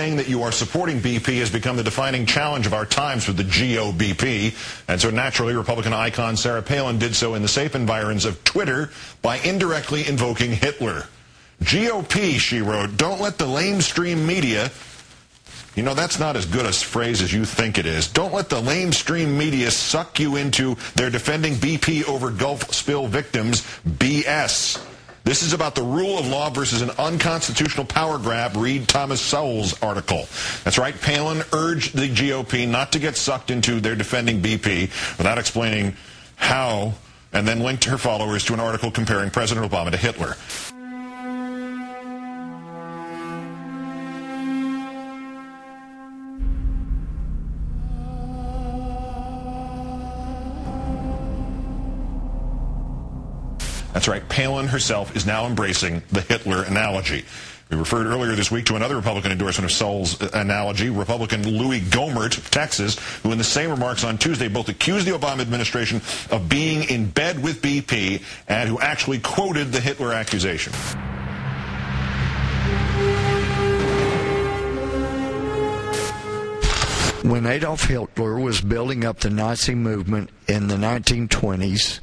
saying that you are supporting BP has become the defining challenge of our times for the GOBP. And so naturally, Republican icon Sarah Palin did so in the safe environs of Twitter by indirectly invoking Hitler. GOP, she wrote, don't let the lamestream media... You know, that's not as good a phrase as you think it is. Don't let the lamestream media suck you into their defending BP over Gulf spill victims BS. This is about the rule of law versus an unconstitutional power grab. Read Thomas Sowell's article. That's right. Palin urged the GOP not to get sucked into their defending BP without explaining how, and then linked her followers to an article comparing President Obama to Hitler. That's right, Palin herself is now embracing the Hitler analogy. We referred earlier this week to another Republican endorsement of Sowell's analogy, Republican Louis Gohmert of Texas, who in the same remarks on Tuesday both accused the Obama administration of being in bed with BP and who actually quoted the Hitler accusation. When Adolf Hitler was building up the Nazi movement in the 1920s,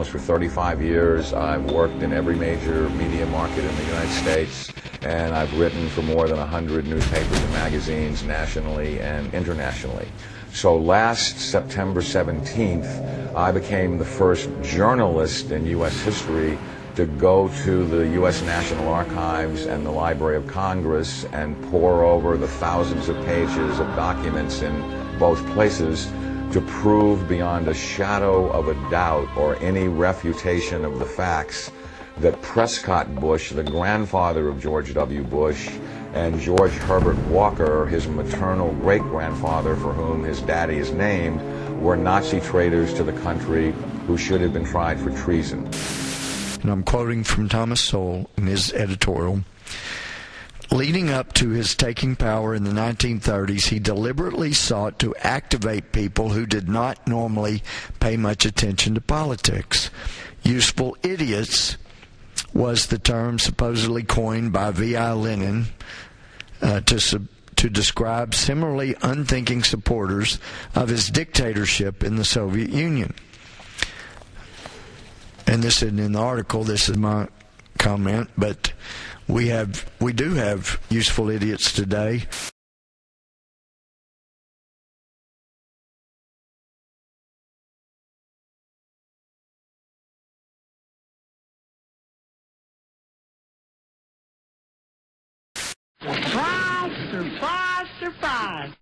For 35 years, I've worked in every major media market in the United States, and I've written for more than 100 newspapers and magazines nationally and internationally. So last September 17th, I became the first journalist in U.S. history to go to the U.S. National Archives and the Library of Congress and pore over the thousands of pages of documents in both places to prove beyond a shadow of a doubt or any refutation of the facts that Prescott Bush, the grandfather of George W. Bush, and George Herbert Walker, his maternal great-grandfather for whom his daddy is named, were Nazi traitors to the country who should have been tried for treason. And I'm quoting from Thomas Sowell in his editorial. Leading up to his taking power in the 1930s, he deliberately sought to activate people who did not normally pay much attention to politics. Useful idiots was the term supposedly coined by V.I. Lenin to describe similarly unthinking supporters of his dictatorship in the Soviet Union. And this isn't in the article, this is my comment, but we do have useful idiots today. Surprise, surprise, surprise.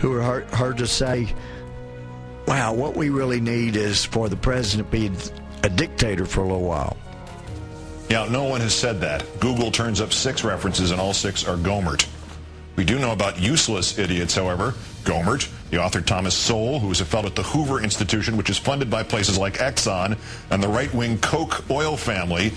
Who are heard to say, wow, what we really need is for the president to be a dictator for a little while. Yeah, no one has said that. Google turns up 6 references, and all 6 are Gohmert. We do know about useless idiots, however. Gohmert, the author Thomas Sowell, who is a fellow at the Hoover Institution, which is funded by places like Exxon, and the right-wing Koch oil family.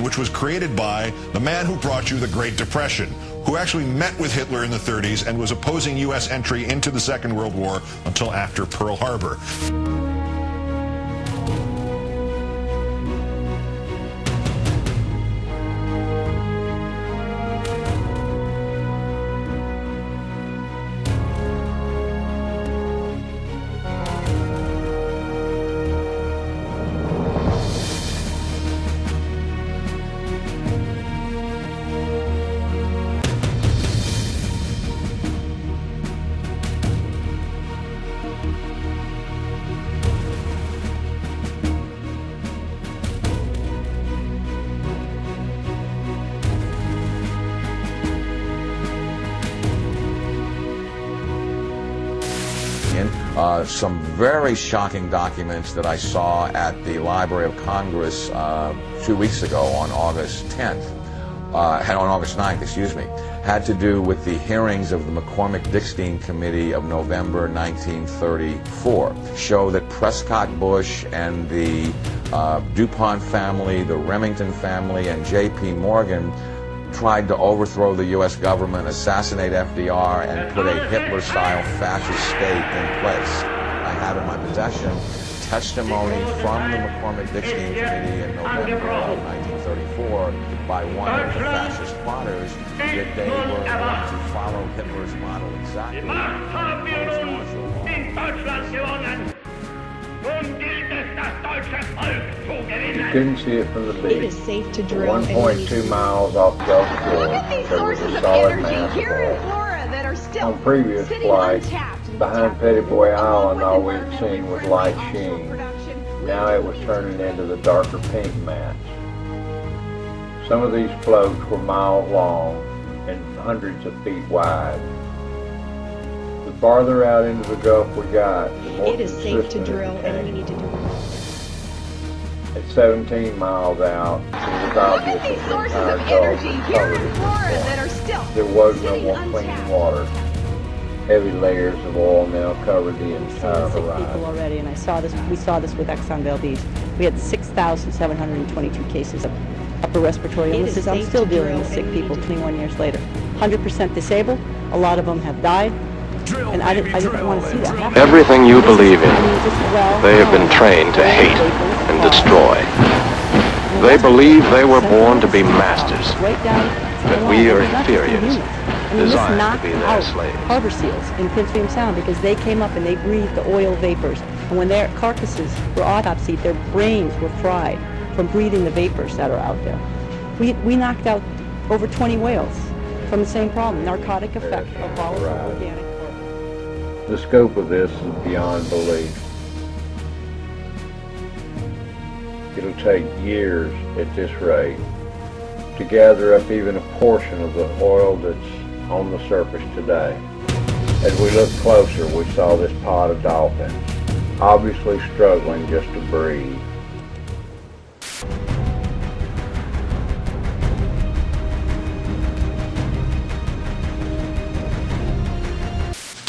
which was created by the man who brought you the Great Depression, who actually met with Hitler in the 30s and was opposing U.S. entry into the Second World War until after Pearl Harbor. Some very shocking documents that I saw at the Library of Congress 2 weeks ago on August 10th, on August 9th, excuse me, had to do with the hearings of the McCormick-Dickstein Committee of November 1934. Show that Prescott Bush and the DuPont family, the Remington family, and J.P. Morgan tried to overthrow the U.S. government, assassinate FDR, and put a Hitler-style fascist state in place. I have in my possession testimony from the McCormick-Dickstein Committee in November of 1934 by one of the fascist plotters that they were going to follow Hitler's model exactly. You couldn't see it from the beach. It is safe to drill 1.2 miles off Gulf Shore, there was a solid mass of oil. On previous flights, behind Petty Boy Island, all we'd seen was light sheen. Now it was turning into the darker pink mats. Some of these floats were miles long and hundreds of feet wide. The farther out into the Gulf we got, the more it is safe to drill, and we need to do it. At 17 miles out, it was obvious that the entire Gulf was covered at this point. There was no more clean water. Heavy layers of oil now covered the entire horizon. People already, and we saw this with Exxon Valdez. We had 6,722 cases of upper respiratory illnesses. I'm still dealing with sick people 21 years later. 100% disabled. A lot of them have died. And I didn't want to see that happen. Everything you believe in, they have been trained to hate and destroy. They believe they were born to be masters, that we are inferiors, designed to be their slaves. Harbor seals in Prince William Sound because they came up and they breathed the oil vapors. And when their carcasses were autopsied, their brains were fried from breathing the vapors that are out there. We knocked out over 20 whales from the same problem, narcotic effect of volatile organic carbon. The scope of this is beyond belief. It'll take years at this rate to gather up even a portion of the oil that's on the surface today. As we looked closer, we saw this pod of dolphins, obviously struggling just to breathe.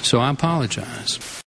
So I apologize.